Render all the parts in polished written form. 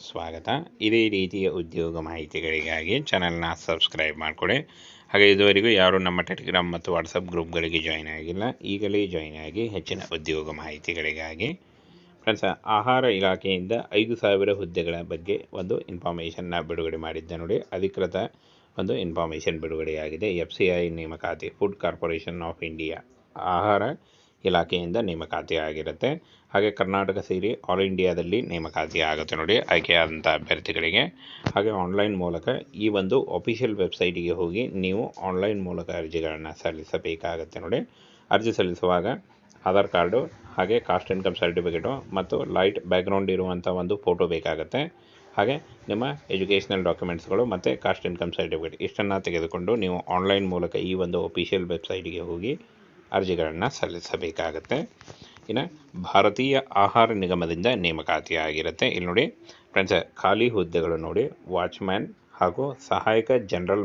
ಸ್ವಾಗತ. ಇದೇ ರೀತಿಯ ಉದ್ಯೋಗ ಮಾಹಿತಿಗಳಿಗಾಗಿ ಚಾನಲ್ನ ಸಬ್ಸ್ಕ್ರೈಬ್ ಮಾಡಿಕೊಡಿ. ಹಾಗೆ ಇದುವರೆಗೂ ಯಾರು ನಮ್ಮ ಟೆಲಿಗ್ರಾಮ್ ಮತ್ತು ವಾಟ್ಸಪ್ ಗ್ರೂಪ್ಗಳಿಗೆ ಜಾಯ್ನ್ ಆಗಿಲ್ಲ, ಈಗಲೇ ಜಾಯ್ನ್ ಆಗಿ ಹೆಚ್ಚಿನ ಉದ್ಯೋಗ ಮಾಹಿತಿಗಳಿಗಾಗಿ. ಫ್ರೆಂಡ್ಸ್, ಆಹಾರ ಇಲಾಖೆಯಿಂದ 5,000 ಹುದ್ದೆಗಳ ಬಗ್ಗೆ ಒಂದು ಇನ್ಫಾರ್ಮೇಷನ್ನ ಬಿಡುಗಡೆ ಮಾಡಿದ್ದೆ ನೋಡಿ. ಅಧಿಕೃತ ಒಂದು ಇನ್ಫಾರ್ಮೇಷನ್ ಬಿಡುಗಡೆಯಾಗಿದೆ. FCI ನೇಮಕಾತಿ, ಫುಡ್ ಕಾರ್ಪೊರೇಷನ್ ಆಫ್ ಇಂಡಿಯಾ ಆಹಾರ ಇಲಾಖೆಯಿಂದ ನೇಮಕಾತಿ ಆಗಿರುತ್ತೆ. ಹಾಗೆ ಕರ್ನಾಟಕ ಸೇರಿ ಆಲ್ ಇಂಡಿಯಾದಲ್ಲಿ ನೇಮಕಾತಿ ಆಗುತ್ತೆ ನೋಡಿ ಆಯ್ಕೆಯಾದಂಥ ಅಭ್ಯರ್ಥಿಗಳಿಗೆ. ಹಾಗೆ ಆನ್ಲೈನ್ ಮೂಲಕ ಈ ಒಂದು ಅಫಿಷಿಯಲ್ ವೆಬ್ಸೈಟಿಗೆ ಹೋಗಿ ನೀವು ಆನ್ಲೈನ್ ಮೂಲಕ ಅರ್ಜಿಗಳನ್ನು ಸಲ್ಲಿಸಬೇಕಾಗತ್ತೆ ನೋಡಿ. ಅರ್ಜಿ ಸಲ್ಲಿಸುವಾಗ ಆಧಾರ್ ಕಾರ್ಡು, ಹಾಗೆ ಕಾಸ್ಟ್ ಇನ್ಕಮ್ ಸರ್ಟಿಫಿಕೇಟು ಮತ್ತು ಲೈಟ್ ಬ್ಯಾಕ್ಗ್ರೌಂಡ್ ಇರುವಂಥ ಒಂದು ಫೋಟೋ ಬೇಕಾಗುತ್ತೆ. ಹಾಗೆ ನಿಮ್ಮ ಎಜುಕೇಷನಲ್ ಡಾಕ್ಯುಮೆಂಟ್ಸ್ಗಳು ಮತ್ತು ಕಾಸ್ಟ್ ಇನ್ಕಮ್ ಸರ್ಟಿಫಿಕೇಟ್ ಇಷ್ಟನ್ನು ತೆಗೆದುಕೊಂಡು ನೀವು ಆನ್ಲೈನ್ ಮೂಲಕ ಈ ಒಂದು ಅಫಿಷಿಯಲ್ ವೆಬ್ಸೈಟಿಗೆ ಹೋಗಿ ಅರ್ಜಿಗಳನ್ನು ಸಲ್ಲಿಸಬೇಕಾಗತ್ತೆ. ಇನ್ನು ಭಾರತೀಯ ಆಹಾರ ನಿಗಮದಿಂದ ನೇಮಕಾತಿ ಆಗಿರುತ್ತೆ. ಇಲ್ಲಿ ನೋಡಿ ಫ್ರೆಂಡ್ಸ್, ಖಾಲಿ ಹುದ್ದೆಗಳು ನೋಡಿ, ವಾಚ್ಮ್ಯಾನ್ ಹಾಗೂ ಸಹಾಯಕ ಜನರಲ್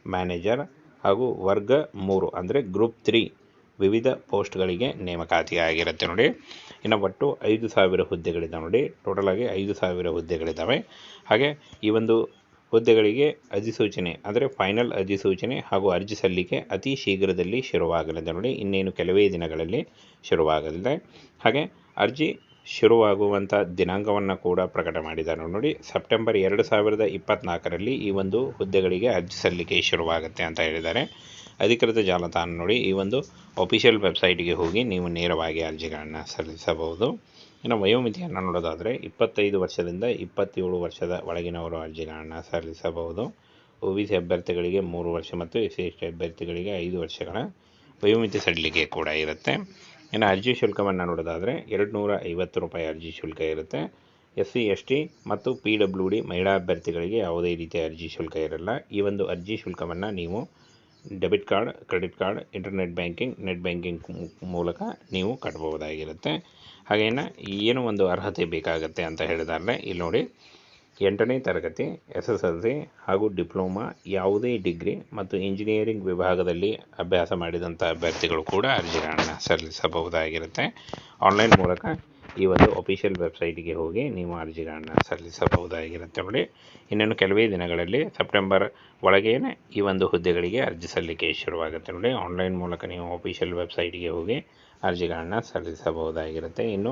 ಮ್ಯಾನೇಜರ್ ಹಾಗೂ ವರ್ಗ 3 ಅಂದರೆ ಗ್ರೂಪ್ 3 ವಿವಿಧ ಪೋಸ್ಟ್ಗಳಿಗೆ ನೇಮಕಾತಿ ಆಗಿರುತ್ತೆ ನೋಡಿ. ಇನ್ನು ಒಟ್ಟು 5,000 ಹುದ್ದೆಗಳಿದ್ದಾವೆ ನೋಡಿ. ಟೋಟಲ್ ಆಗಿ 5,000 ಹುದ್ದೆಗಳಿದ್ದಾವೆ. ಹಾಗೆ ಈ ಒಂದು ಹುದ್ದೆಗಳಿಗೆ ಅಧಿಸೂಚನೆ ಅಂದರೆ ಫೈನಲ್ ಅಧಿಸೂಚನೆ ಹಾಗೂ ಅರ್ಜಿ ಸಲ್ಲಿಕೆ ಅತಿ ಶೀಘ್ರದಲ್ಲಿ ಶುರುವಾಗಲಿದೆ ನೋಡಿ. ಇನ್ನೇನು ಕೆಲವೇ ದಿನಗಳಲ್ಲಿ ಶುರುವಾಗಲಿದೆ. ಹಾಗೆ ಅರ್ಜಿ ಶುರುವಾಗುವಂಥ ದಿನಾಂಕವನ್ನು ಕೂಡ ಪ್ರಕಟ ಮಾಡಿದ್ದಾರೆ ನೋಡಿ. ಸೆಪ್ಟೆಂಬರ್ 2024ರಲ್ಲಿ ಈ ಒಂದು ಹುದ್ದೆಗಳಿಗೆ ಅರ್ಜಿ ಸಲ್ಲಿಕೆ ಶುರುವಾಗುತ್ತೆ ಅಂತ ಹೇಳಿದ್ದಾರೆ. ಅಧಿಕೃತ ಜಾಲತಾಣ ನೋಡಿ. ಈ ಒಂದು ಅಫಿಷಿಯಲ್ ವೆಬ್ಸೈಟಿಗೆ ಹೋಗಿ ನೀವು ನೇರವಾಗಿ ಅರ್ಜಿಗಳನ್ನು ಸಲ್ಲಿಸಬಹುದು. ಇನ್ನು ವಯೋಮಿತಿಯನ್ನು ನೋಡೋದಾದರೆ 25 ವರ್ಷದಿಂದ 27 ವರ್ಷದ ಒಳಗಿನವರು ಅರ್ಜಿಗಳನ್ನು ಸಲ್ಲಿಸಬಹುದು. OBC ಅಭ್ಯರ್ಥಿಗಳಿಗೆ 3 ವರ್ಷ ಮತ್ತು SC/ST ಅಭ್ಯರ್ಥಿಗಳಿಗೆ 5 ವರ್ಷಗಳ ವಯೋಮಿತಿ ಸಡಿಲಿಕೆ ಕೂಡ ಇರುತ್ತೆ. ಇನ್ನು ಅರ್ಜಿ ಶುಲ್ಕವನ್ನು ನೋಡೋದಾದರೆ 250 ರೂಪಾಯಿ ಅರ್ಜಿ ಶುಲ್ಕ ಇರುತ್ತೆ. SC/ST ಮತ್ತು PWD ಮಹಿಳಾ ಅಭ್ಯರ್ಥಿಗಳಿಗೆ ಯಾವುದೇ ರೀತಿಯ ಅರ್ಜಿ ಶುಲ್ಕ ಇರಲ್ಲ. ಈ ಒಂದು ಅರ್ಜಿ ಶುಲ್ಕವನ್ನು ನೀವು debit card, credit card, net banking ಮೂಲಕ ನೀವು ಕಟ್ಟಬಹುದಾಗಿರುತ್ತೆ. ಹಾಗೇನು ಏನು ಒಂದು ಅರ್ಹತೆ ಬೇಕಾಗುತ್ತೆ ಅಂತ ಹೇಳಿದಾರೆ ಇಲ್ಲಿ ನೋಡಿ. 8ನೇ ತರಗತಿ, SSLC ಹಾಗೂ ಡಿಪ್ಲೊಮಾ, ಯಾವುದೇ ಡಿಗ್ರಿ ಮತ್ತು ಇಂಜಿನಿಯರಿಂಗ್ ವಿಭಾಗದಲ್ಲಿ ಅಭ್ಯಾಸ ಮಾಡಿದಂಥ ಅಭ್ಯರ್ಥಿಗಳು ಕೂಡ ಅರ್ಜಿಗಳನ್ನು ಸಲ್ಲಿಸಬಹುದಾಗಿರುತ್ತೆ. ಆನ್ಲೈನ್ ಮೂಲಕ ಈ ಒಂದು ಅಫಿಷಿಯಲ್ ವೆಬ್ಸೈಟಿಗೆ ಹೋಗಿ ನೀವು ಅರ್ಜಿಗಳನ್ನು ಸಲ್ಲಿಸಬಹುದಾಗಿರುತ್ತೆ ನೋಡಿ. ಇನ್ನೇನು ಕೆಲವೇ ದಿನಗಳಲ್ಲಿ ಸೆಪ್ಟೆಂಬರ್ ಒಳಗೇನೆ ಈ ಒಂದು ಹುದ್ದೆಗಳಿಗೆ ಅರ್ಜಿ ಸಲ್ಲಿಕೆ ಶುರುವಾಗುತ್ತೆ ನೋಡಿ. ಆನ್ಲೈನ್ ಮೂಲಕ ನೀವು ಅಫಿಷಿಯಲ್ ವೆಬ್ಸೈಟಿಗೆ ಹೋಗಿ ಅರ್ಜಿಗಳನ್ನು ಸಲ್ಲಿಸಬಹುದಾಗಿರುತ್ತೆ. ಇನ್ನು